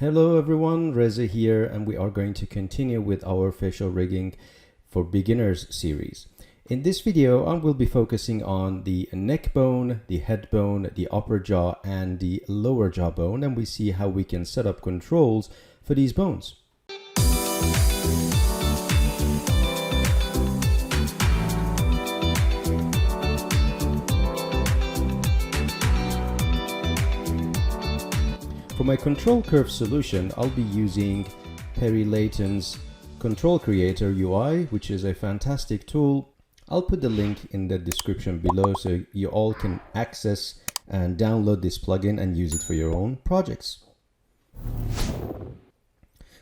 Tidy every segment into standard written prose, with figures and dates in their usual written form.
Hello everyone, Reza here, and we are going to continue with our facial rigging for beginners series. In this video, I will be focusing on the neck bone, the head bone, the upper jaw, and the lower jaw bone, and we see how we can set up controls for these bones. For my control curve solution, I'll be using Perry Layton's Control Creator UI, which is a fantastic tool. I'll put the link in the description below so you all can access and download this plugin and use it for your own projects.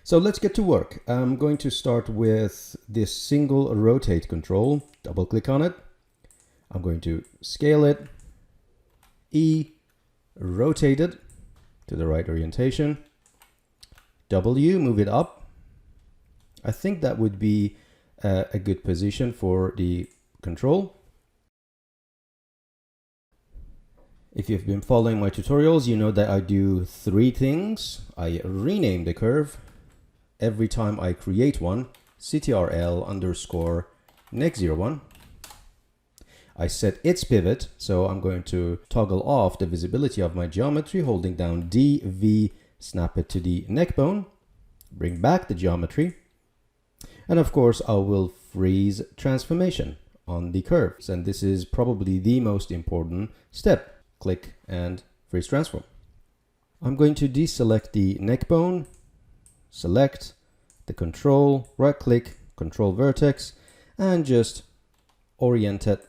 So let's get to work. I'm going to start with this single rotate control. Double click on it. I'm going to scale it, rotate it to the right orientation, W, move it up. I think that would be a good position for the control. If you've been following my tutorials, you know that I do three things. I rename the curve every time I create one, CTRL_neck01. I set its pivot, so I'm going to toggle off the visibility of my geometry, holding down D, V, snap it to the neck bone, bring back the geometry, and of course I will freeze transformation on the curves, and this is probably the most important step. Click and freeze transform. I'm going to deselect the neck bone, select the control, right click, control vertex, and just orient it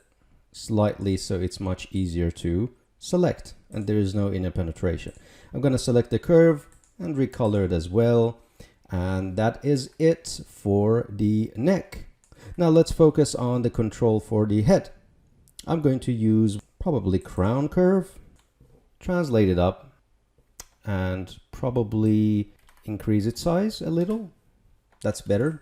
slightly so it's much easier to select and there is no inner penetration. I'm going to select the curve and recolor it as well, and that is it for the neck. Now let's focus on the control for the head. I'm going to use probably crown curve, translate it up, and probably increase its size a little. That's better.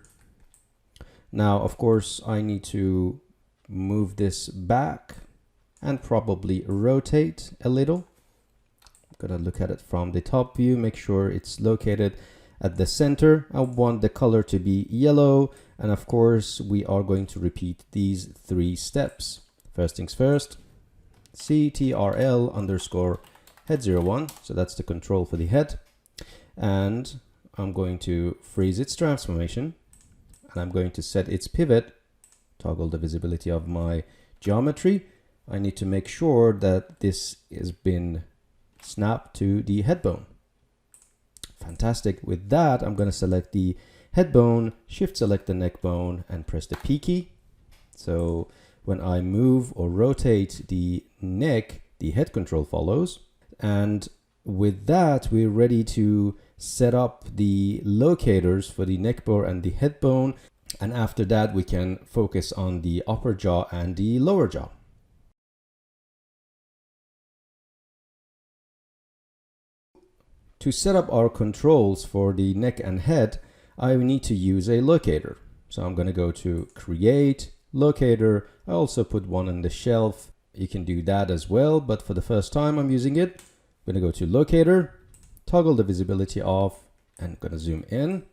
Now of course I need to move this back and probably rotate a little. I'm gonna look at it from the top view, make sure it's located at the center. I want the color to be yellow, and of course we are going to repeat these three steps. First things first, CTRL_head01, so that's the control for the head, and I'm going to freeze its transformation, and I'm going to set its pivot, toggle the visibility of my geometry. I need to make sure that this has been snapped to the head bone. Fantastic. With that, I'm going to select the head bone, shift select the neck bone, and press the P key. So when I move or rotate the neck, the head control follows. And with that, we're ready to set up the locators for the neck bone and the head bone. And after that, we can focus on the upper jaw and the lower jaw. To set up our controls for the neck and head, I need to use a locator. So I'm going to go to Create, Locator. I also put one on the shelf. You can do that as well, but for the first time I'm using it. I'm going to go to Locator, toggle the visibility off, and I'm going to zoom in.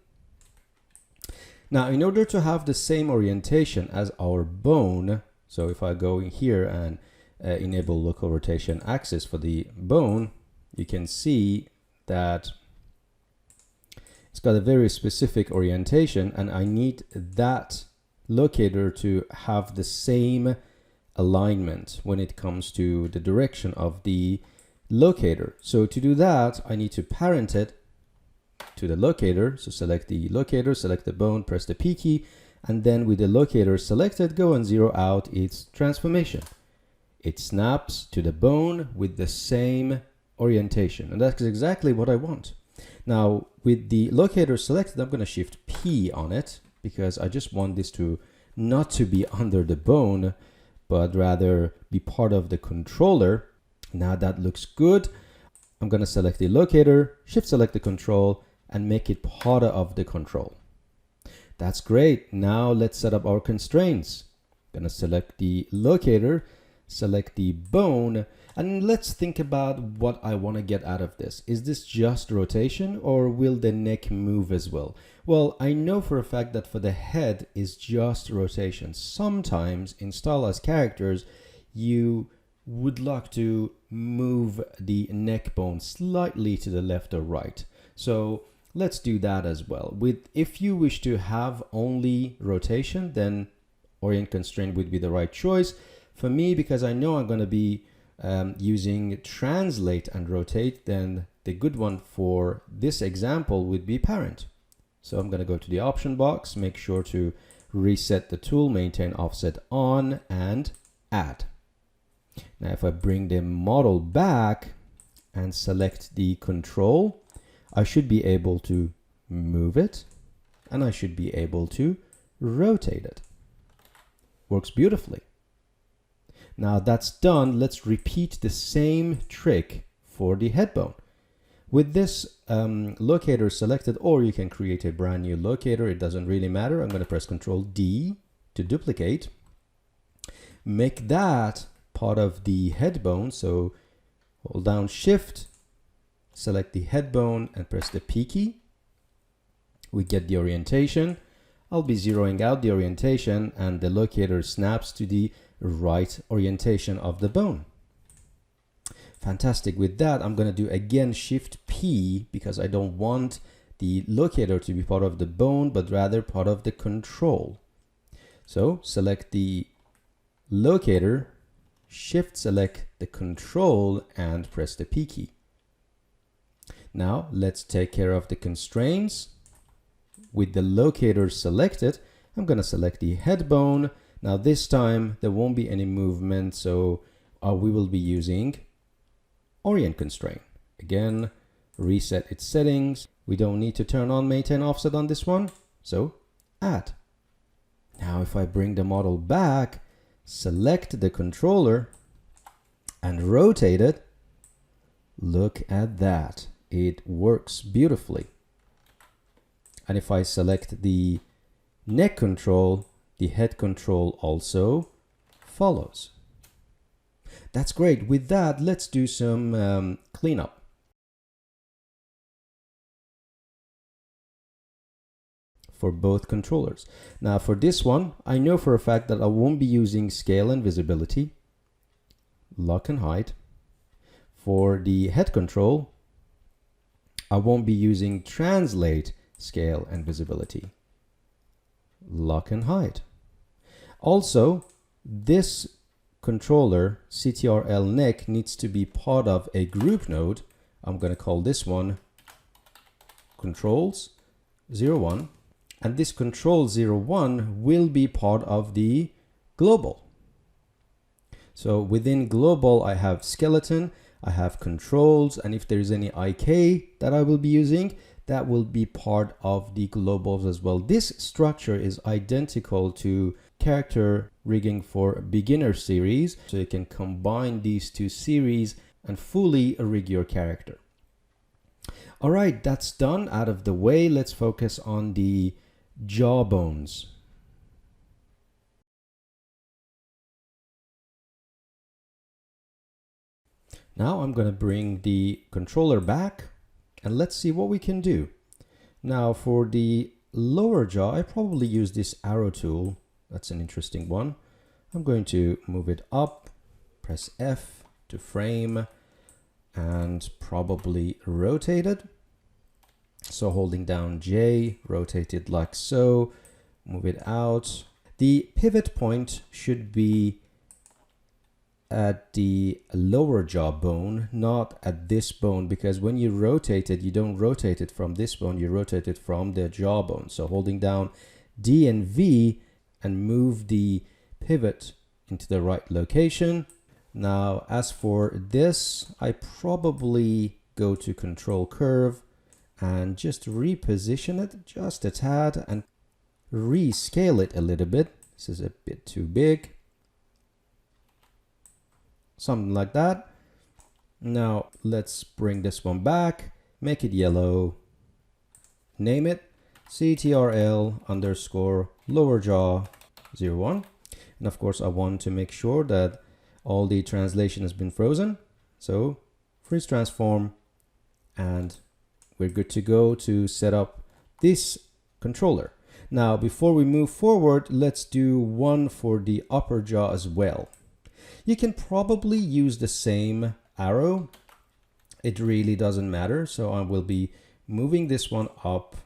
Now, in order to have the same orientation as our bone, so if I go in here and enable local rotation axis for the bone, you can see that it's got a very specific orientation, and I need that locator to have the same alignment when it comes to the direction of the locator. So to do that, I need to parent it to the locator. So select the locator, select the bone, press the P key, and then with the locator selected, go and zero out its transformation. It snaps to the bone with the same orientation, and that's exactly what I want. Now with the locator selected, I'm going to shift P on it because I just want this to not to be under the bone, but rather be part of the controller. Now that looks good. I'm going to select the locator, shift select the control, and make it part of the control. That's great. Now let's set up our constraints. I'm going to select the locator, select the bone, And let's think about what I want to get out of this. Is this just rotation, or will the neck move as well? Well, I know for a fact that for the head is just rotation. Sometimes in stylized characters, you would like to move the neck bone slightly to the left or right. So let's do that as well. If you wish to have only rotation, then orient constraint would be the right choice. For me, because I know I'm going to be using translate and rotate, then the good one for this example would be parent. So I'm going to go to the option box, make sure to reset the tool, maintain offset on, and add. Now if I bring the model back and select the control, I should be able to move it, and I should be able to rotate it. Works beautifully. Now that's done, let's repeat the same trick for the head bone. With this locator selected, or you can create a brand new locator, it doesn't really matter. I'm going to press Ctrl D to duplicate. Make that part of the head bone, so hold down Shift, select the head bone and press the P key. We get the orientation. I'll be zeroing out the orientation, and the locator snaps to the right orientation of the bone. Fantastic. With that, I'm going to do again Shift P, because I don't want the locator to be part of the bone, but rather part of the control. So select the locator, Shift select the control, and press the P key. Now let's take care of the constraints. With the locator selected, I'm going to select the head bone. Now this time there won't be any movement, so we will be using orient constraint. Again, reset its settings. We don't need to turn on maintain offset on this one, so add. Now if I bring the model back, select the controller and rotate it, look at that. It works beautifully. And if I select the neck control, the head control also follows. That's great. With that, let's do some cleanup. For both controllers. Now for this one, I know for a fact that I won't be using scale and visibility, lock and hide. For the head control, I won't be using translate, scale and visibility, lock and hide. Also, this controller CTRL neck needs to be part of a group node. I'm going to call this one controls 01, and this control 01 will be part of the global. So within global, I have skeleton, I have controls, and if there is any IK that I will be using, that will be part of the globals as well. This structure is identical to character rigging for beginner series, so you can combine these two series and fully rig your character. All right, that's done, out of the way. Let's focus on the jawbones. Now I'm going to bring the controller back and let's see what we can do. Now for the lower jaw, I probably use this arrow tool. That's an interesting one. I'm going to move it up, press F to frame, and probably rotate it. So holding down J, rotate it like so, move it out. The pivot point should be at the lower jaw bone, not at this bone, because when you rotate it, you don't rotate it from this bone, you rotate it from the jawbone. So holding down D and V and move the pivot into the right location. Now, as for this, I probably go to control curve and just reposition it just a tad and rescale it a little bit. This is a bit too big. Something like that. Now let's bring this one back, make it yellow, name it CTRL underscore lower jaw 01. And of course I want to make sure that all the translation has been frozen. So freeze transform, and we're good to go to set up this controller. Now, before we move forward, let's do one for the upper jaw as well. You can probably use the same arrow. It really doesn't matter. So I will be moving this one up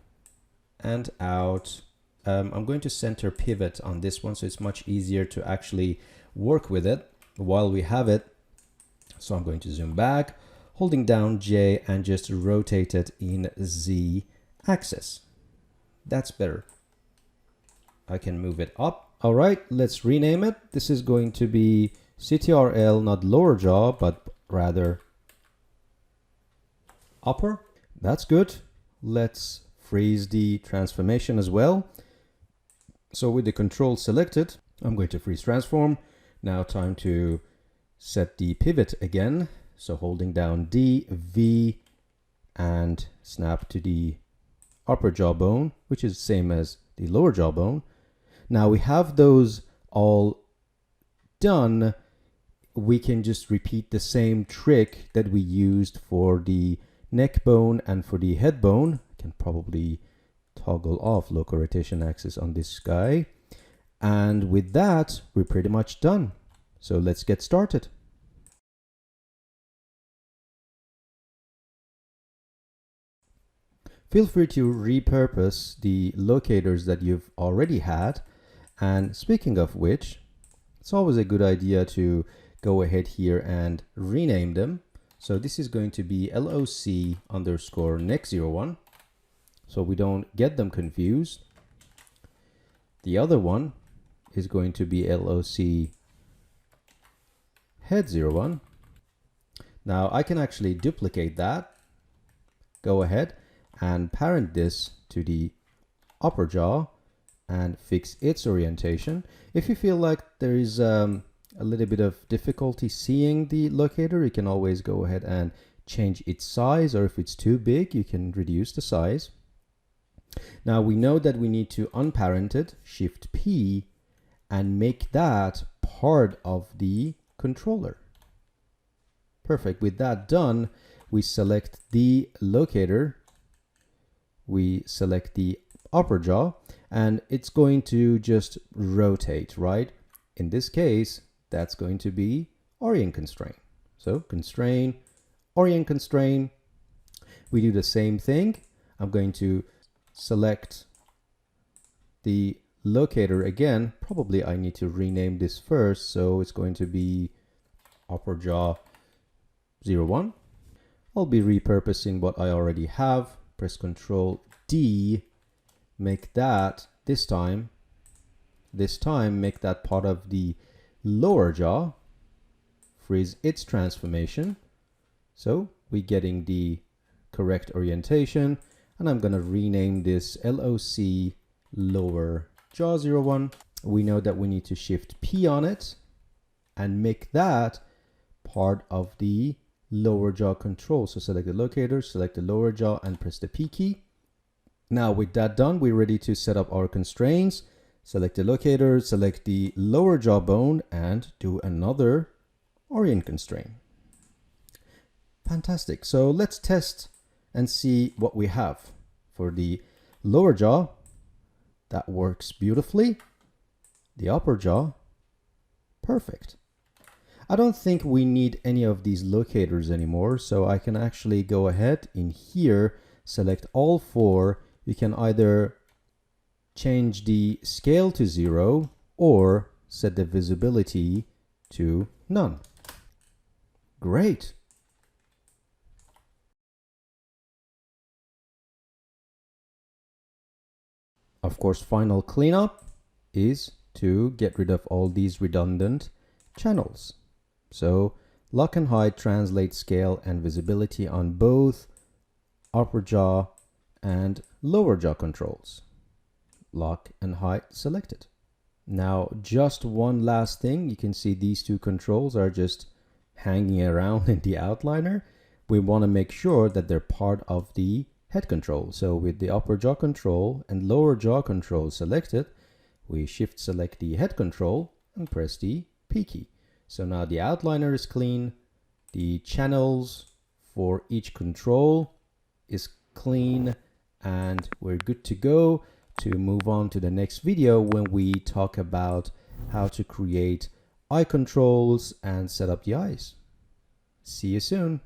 and out. I'm going to center pivot on this one, so it's much easier to actually work with it while we have it. So I'm going to zoom back, holding down J and just rotate it in Z axis. That's better. I can move it up. All right, let's rename it. This is going to be CTRL, not lower jaw, but rather upper. That's good. Let's freeze the transformation as well. So with the control selected, I'm going to freeze transform. Now time to set the pivot again. So holding down D, V, and snap to the upper jawbone, which is the same as the lower jawbone. Now we have those all done. We can just repeat the same trick that we used for the neck bone and for the head bone. I can probably toggle off local rotation axis on this guy. And with that, we're pretty much done. So let's get started. Feel free to repurpose the locators that you've already had. And speaking of which, it's always a good idea to go ahead here and rename them. So this is going to be LOC underscore neck01, so we don't get them confused. The other one is going to be LOC head01. Now I can actually duplicate that, go ahead and parent this to the upper jaw and fix its orientation. If you feel like there is a little bit of difficulty seeing the locator, you can always go ahead and change its size, or if it's too big, you can reduce the size. Now we know that we need to unparent it, Shift P, and make that part of the controller. Perfect. With that done, we select the locator, we select the upper jaw, and it's going to just rotate, right? In this case, that's going to be orient constraint. So constrain, orient constraint. We do the same thing. I'm going to select the locator again. Probably I need to rename this first. So it's going to be upper jaw 01. I'll be repurposing what I already have. Press Control D, make that this time make that part of the lower jaw, freeze its transformation. So we're getting the correct orientation, and I'm going to rename this LOC lower jaw 01. We know that we need to Shift P on it and make that part of the lower jaw control. So select the locator, select the lower jaw, and press the P key. Now with that done, we're ready to set up our constraints. Select the locator, select the lower jaw bone, and do another orient constraint. Fantastic. So let's test and see what we have. For the lower jaw, that works beautifully. The upper jaw, perfect. I don't think we need any of these locators anymore, so I can actually go ahead in here, select all four. You can either change the scale to 0 or set the visibility to none. Great. Of course, final cleanup is to get rid of all these redundant channels. So lock and hide, translate scale and visibility on both upper jaw and lower jaw controls. Lock and hide selected. Now just one last thing, you can see these two controls are just hanging around in the outliner. We want to make sure that they're part of the head control. So with the upper jaw control and lower jaw control selected, we shift select the head control and press the P key. So now the outliner is clean, The channels for each control is clean, and we're good to go to move on to the next video when we talk about how to create eye controls and set up the eyes. See you soon.